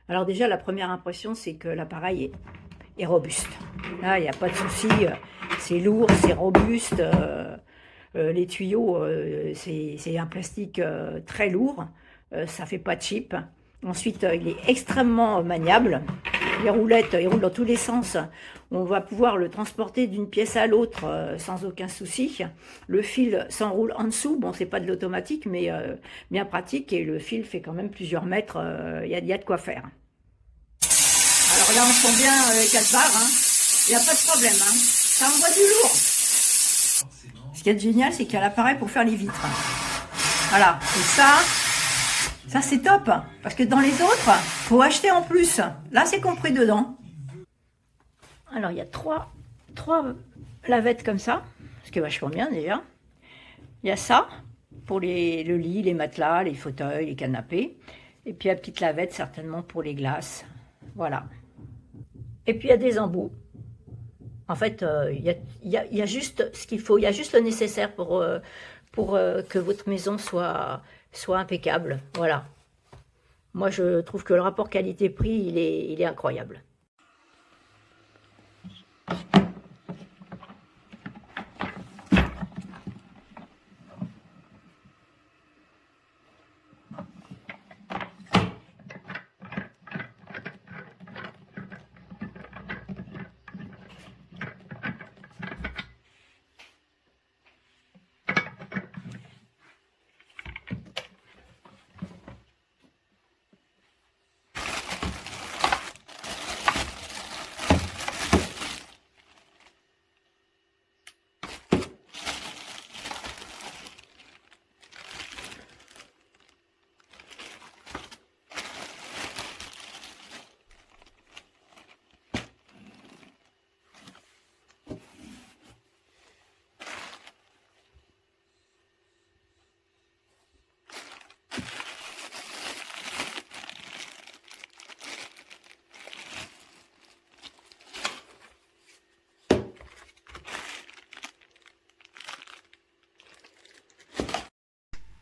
Alors déjà, la première impression, c'est que l'appareil est robuste. Là, il n'y a pas de souci, c'est lourd, c'est robuste. Les tuyaux, c'est un plastique très lourd, ça fait pas de chip. Ensuite, il est extrêmement maniable. Les roulettes, ils roulent dans tous les sens. On va pouvoir le transporter d'une pièce à l'autre sans aucun souci. Le fil s'enroule en dessous. Bon, c'est pas de l'automatique, mais bien pratique. Et le fil fait quand même plusieurs mètres. Il y a de quoi faire. Alors là, on sent bien les 4 barres. Hein. Il n'y a pas de problème. Hein. Ça envoie du lourd. Ce qui est génial, c'est qu'il y a l'appareil pour faire les vitres. Voilà. Et ça c'est top. Parce que dans les autres, faut acheter en plus. Là, c'est compris dedans. Alors, il y a trois lavettes comme ça. Ce qui est vachement bien déjà. Il y a ça pour le lit, les matelas, les fauteuils, les canapés. Et puis la petite lavette certainement pour les glaces. Voilà. Et puis il y a des embouts. En fait, il y a juste ce qu'il faut. Il y a juste le nécessaire pour que votre maison soit impeccable. Voilà. Moi, je trouve que le rapport qualité-prix, il est incroyable.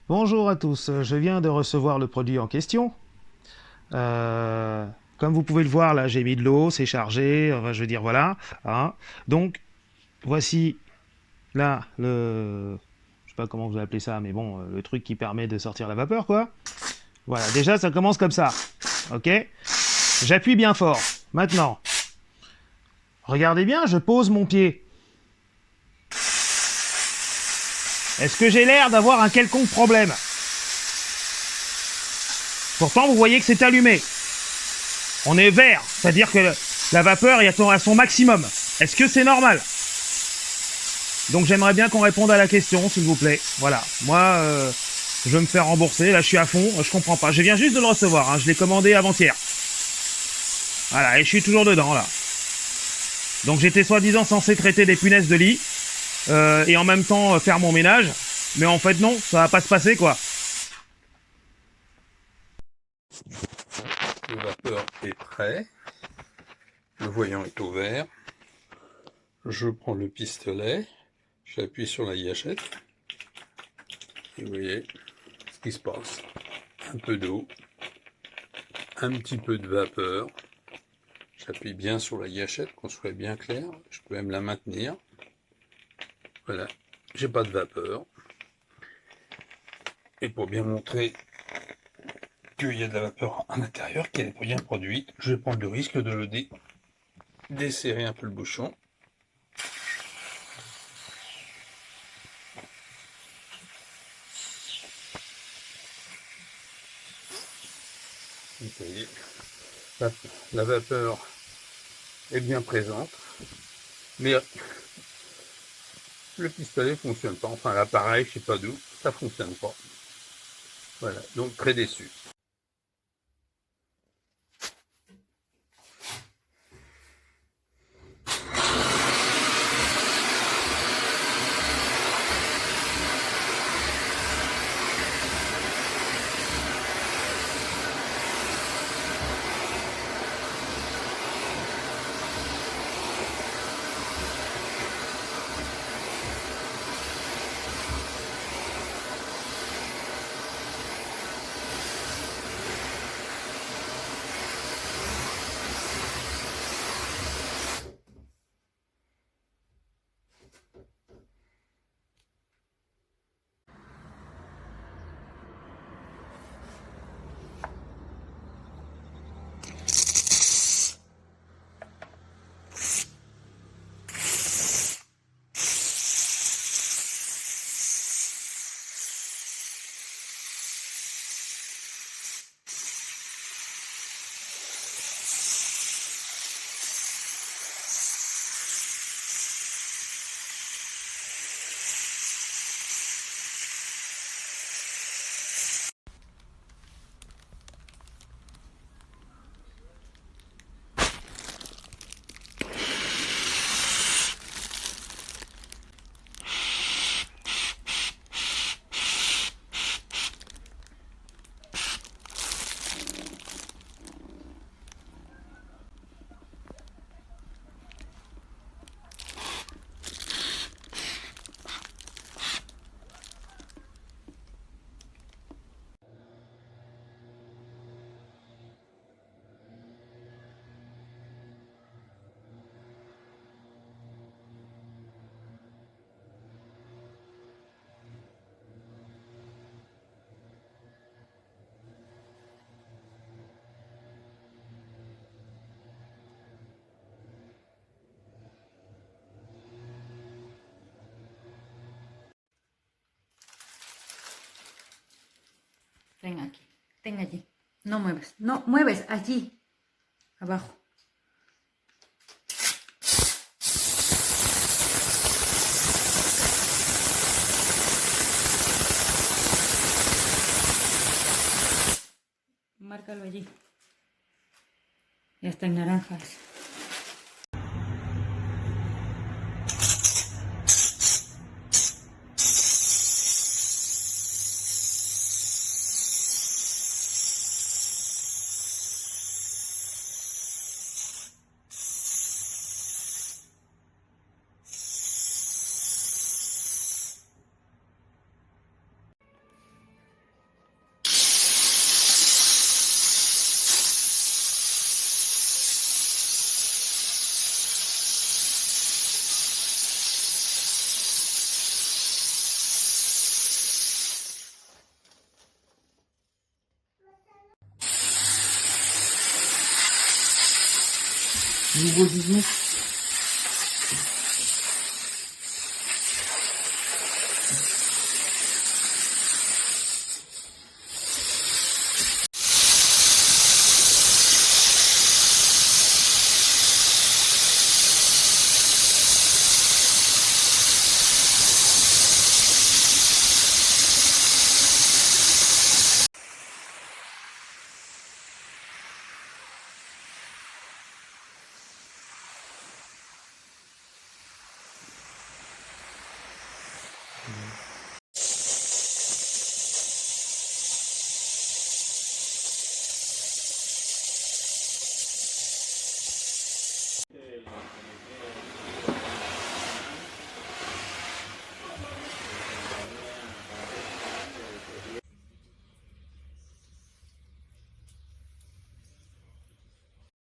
Bonjour à tous, je viens de recevoir le produit en question. Comme vous pouvez le voir, là j'ai mis de l'eau, c'est chargé, enfin, je veux dire voilà. Hein. Donc voici là le... Je sais pas comment vous appelez ça, mais bon, le truc qui permet de sortir la vapeur quoi. Voilà, déjà ça commence comme ça. Ok. J'appuie bien fort. Maintenant, regardez bien, je pose mon pied. Est-ce que j'ai l'air d'avoir un quelconque problème? Pourtant, vous voyez que c'est allumé. On est vert, c'est-à-dire que la vapeur est à son maximum. Est-ce que c'est normal? Donc j'aimerais bien qu'on réponde à la question, s'il vous plaît. Voilà, moi, je veux me faire rembourser. Là, je suis à fond, je comprends pas. Je viens juste de le recevoir, hein. Je l'ai commandé avant-hier. Voilà, et je suis toujours dedans, là. Donc j'étais soi-disant censé traiter des punaises de lit. Et en même temps faire mon ménage, mais en fait non, ça va pas se passer quoi. Le vapeur est prêt, le voyant est au vert, je prends le pistolet, j'appuie sur la gâchette, et vous voyez ce qui se passe, un peu d'eau, un petit peu de vapeur, j'appuie bien sur la gâchette, qu'on soit bien clair, je peux même la maintenir. Voilà, j'ai pas de vapeur. Et pour bien montrer qu'il y a de la vapeur à l'intérieur, qu'elle est bien produite, je vais prendre le risque de le desserrer un peu le bouchon. Vous voyez, la vapeur est bien présente, mais le pistolet fonctionne pas, enfin l'appareil, je sais pas d'où, ça fonctionne pas. Voilà, donc très déçu. Ten aquí, ten allí. No mueves, no mueves, allí, abajo. Márcalo allí. Ya está en naranjas. Nouveau 19.